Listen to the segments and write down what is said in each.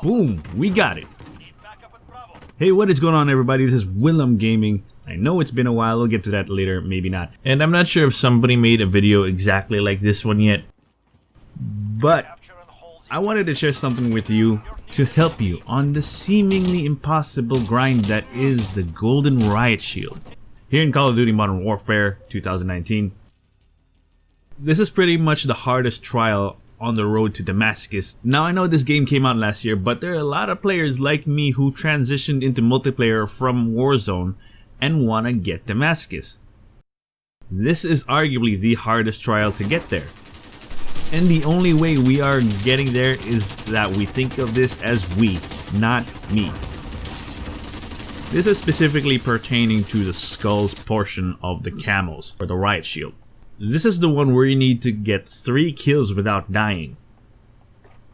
Boom, we got it. Hey, what is going on, everybody? This is Willem Gaming. I know it's been a while, we'll get to that later, maybe not. And I'm not sure if somebody made a video exactly like this one yet, but I wanted to share something with you to help you on the seemingly impossible grind that is the Golden Riot Shield. Here in Call of Duty Modern Warfare 2019, this is pretty much the hardest trial on the road to Damascus. Now, I know this game came out last year, but there are a lot of players like me who transitioned into multiplayer from Warzone and want to get Damascus. This is arguably the hardest trial to get there. And the only way we are getting there is that we think of this as we, not me. This is specifically pertaining to the skulls portion of the camos, or the Riot Shield. This is the one where you need to get 3 kills without dying.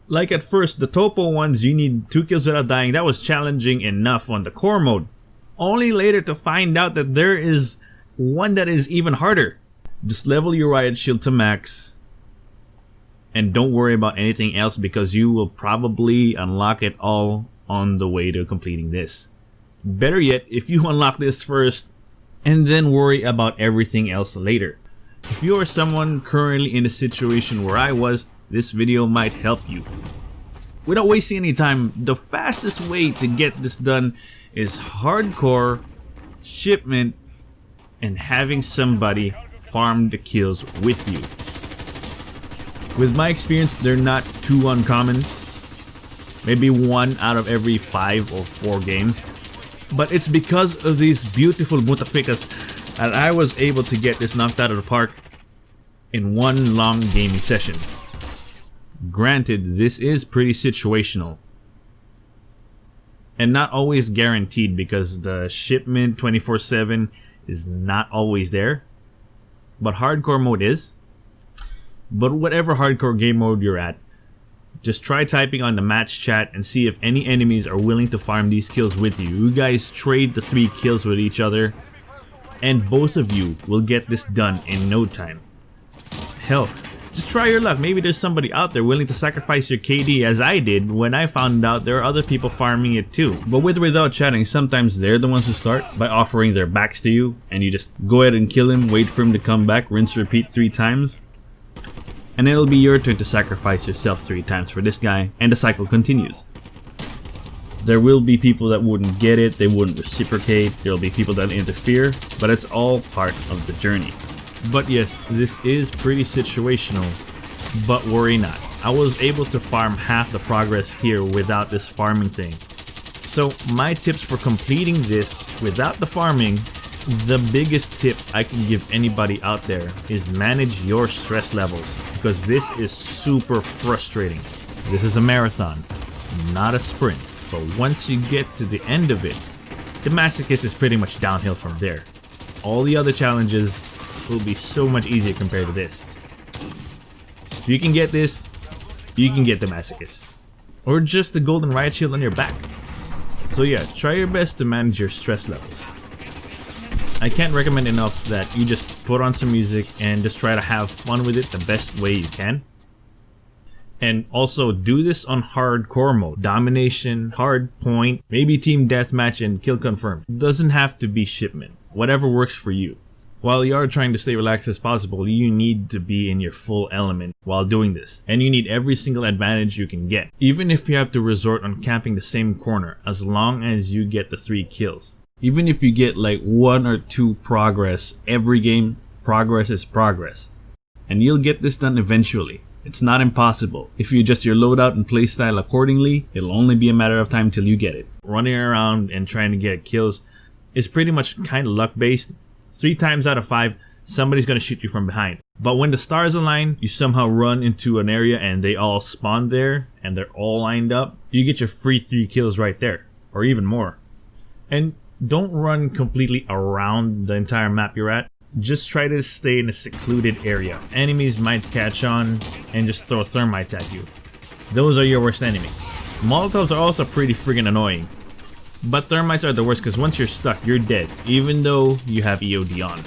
Like at first, the Topo ones, you need 2 kills without dying. That was challenging enough on the core mode. Only later to find out that there is one that is even harder. Just level your Riot Shield to max and don't worry about anything else, because you will probably unlock it all on the way to completing this. Better yet, if you unlock this first and then worry about everything else later. If you are someone currently in a situation where I was, this video might help you. Without wasting any time, the fastest way to get this done is hardcore, shipment, and having somebody farm the kills with you. With my experience, they're not too uncommon. Maybe 1 out of every 5 or 4 games. But it's because of these beautiful mutafikas that I was able to get this knocked out of the park in one long gaming session. Granted, this is pretty situational and not always guaranteed, because the shipment 24/7 is not always there, but hardcore mode is. But whatever hardcore game mode you're at, just try typing on the match chat and see if any enemies are willing to farm these kills with you. You guys trade the 3 kills with each other, and both of you will get this done in no time. Hell, just try your luck. Maybe there's somebody out there willing to sacrifice your KD as I did when I found out there are other people farming it too. But with or without chatting, sometimes they're the ones who start by offering their backs to you, and you just go ahead and kill him, wait for him to come back, rinse repeat 3 times. And it'll be your turn to sacrifice yourself 3 times for this guy, and the cycle continues. There will be people that wouldn't get it, they wouldn't reciprocate, there'll be people that interfere, but it's all part of the journey. But yes, this is pretty situational, but worry not. I was able to farm half the progress here without this farming thing. So my tips for completing this without the farming, the biggest tip I can give anybody out there is manage your stress levels, because this is super frustrating. This is a marathon, not a sprint, but once you get to the end of it, Damascus is pretty much downhill from there. All the other challenges will be so much easier compared to this. If you can get this, you can get Damascus, or just the Golden Riot Shield on your back. So yeah, try your best to manage your stress levels. I can't recommend enough that you just put on some music and just try to have fun with it the best way you can. And also do this on hardcore mode. Domination, hard point, maybe team deathmatch and kill confirmed. Doesn't have to be shipment. Whatever works for you. While you are trying to stay relaxed as possible, you need to be in your full element while doing this. And you need every single advantage you can get. Even if you have to resort on camping the same corner, as long as you get the 3 kills. Even if you get like 1 or 2 progress every game, progress is progress. And you'll get this done eventually. It's not impossible. If you adjust your loadout and playstyle accordingly, it'll only be a matter of time till you get it. Running around and trying to get kills is pretty much kind of luck based. 3 times out of 5, somebody's gonna shoot you from behind. But when the stars align, you somehow run into an area and they all spawn there and they're all lined up, you get your free 3 kills right there, or even more. And don't run completely around the entire map you're at. Just try to stay in a secluded area. Enemies might catch on and just throw thermites at you. Those are your worst enemy. Molotovs are also pretty friggin' annoying. But thermites are the worst, because once you're stuck, you're dead, even though you have EOD on.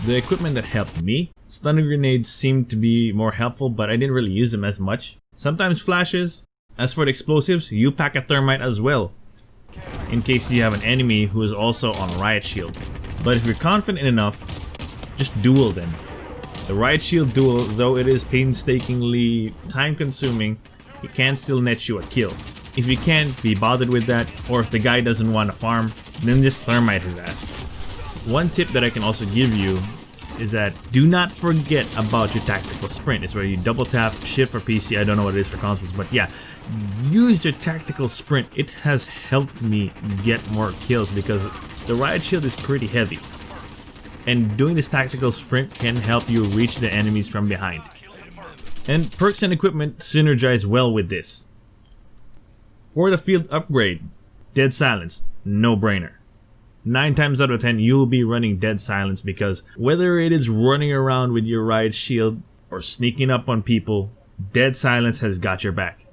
The equipment that helped me, stunning grenades seemed to be more helpful, but I didn't really use them as much. Sometimes flashes, As for the explosives, you pack a thermite as well, in case you have an enemy who is also on Riot Shield. But if you're confident enough, just duel them. The Riot Shield duel, though it is painstakingly time consuming, it can still net you a kill. If you can't be bothered with that, or if the guy doesn't want to farm, then just thermite his ass. One tip that I can also give you is that do not forget about your tactical sprint. It's where you double tap, shift for PC, I don't know what it is for consoles, but yeah, use your tactical sprint. It has helped me get more kills because the Riot Shield is pretty heavy. And doing this tactical sprint can help you reach the enemies from behind. And perks and equipment synergize well with this. For the field upgrade, Dead Silence, no brainer. 9 times out of 10 you'll be running Dead Silence because whether it is running around with your Riot Shield or sneaking up on people, Dead Silence has got your back.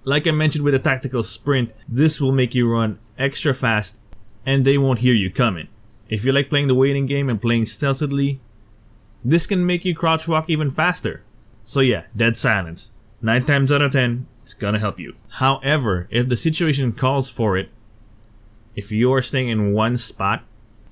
Like I mentioned with the tactical sprint, this will make you run extra fast and they won't hear you coming. If you like playing the waiting game and playing stealthily, this can make you crouch walk even faster. So yeah, Dead Silence, 9 times out of 10, it's gonna help you. However, if the situation calls for it, if you're staying in one spot,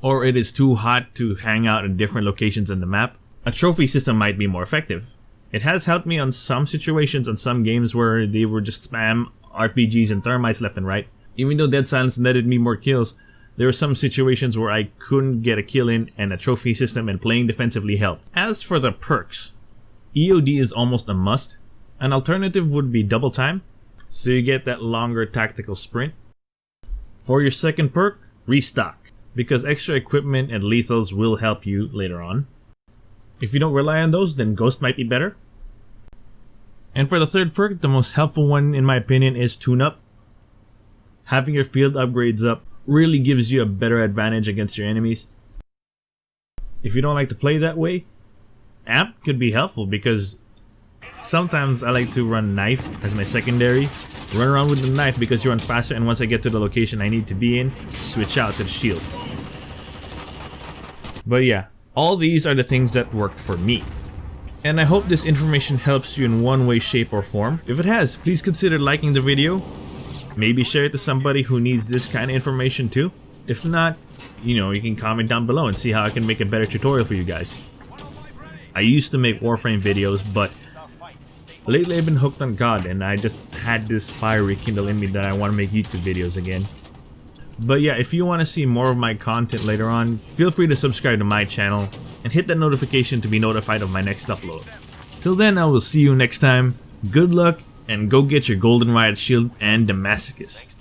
or it is too hot to hang out in different locations in the map, a trophy system might be more effective. It has helped me on some situations on some games where they were just spam RPGs and thermites left and right. Even though Dead Silence netted me more kills, there were some situations where I couldn't get a kill in and a trophy system and playing defensively helped. As for the perks, EOD is almost a must. An alternative would be double time, so you get that longer tactical sprint. For your second perk, restock, because extra equipment and lethals will help you later on. If you don't rely on those, then Ghost might be better. And for the third perk, the most helpful one in my opinion is tune up. Having your field upgrades up really gives you a better advantage against your enemies. If you don't like to play that way, amp could be helpful because sometimes I like to run knife as my secondary. Run around with the knife because you run faster, and once I get to the location I need to be in, switch out to the shield. But yeah, all these are the things that worked for me. And I hope this information helps you in one way, shape, or form. If it has, please consider liking the video. Maybe share it to somebody who needs this kind of information too. If not, you know, you can comment down below and see how I can make a better tutorial for you guys. I used to make Warframe videos, but lately I've been hooked on COD and I just had this fire rekindle in me that I want to make YouTube videos again. But yeah, if you want to see more of my content later on, feel free to subscribe to my channel and hit that notification to be notified of my next upload. Till then, I will see you next time. Good luck and go get your golden Riot Shield and Damascus.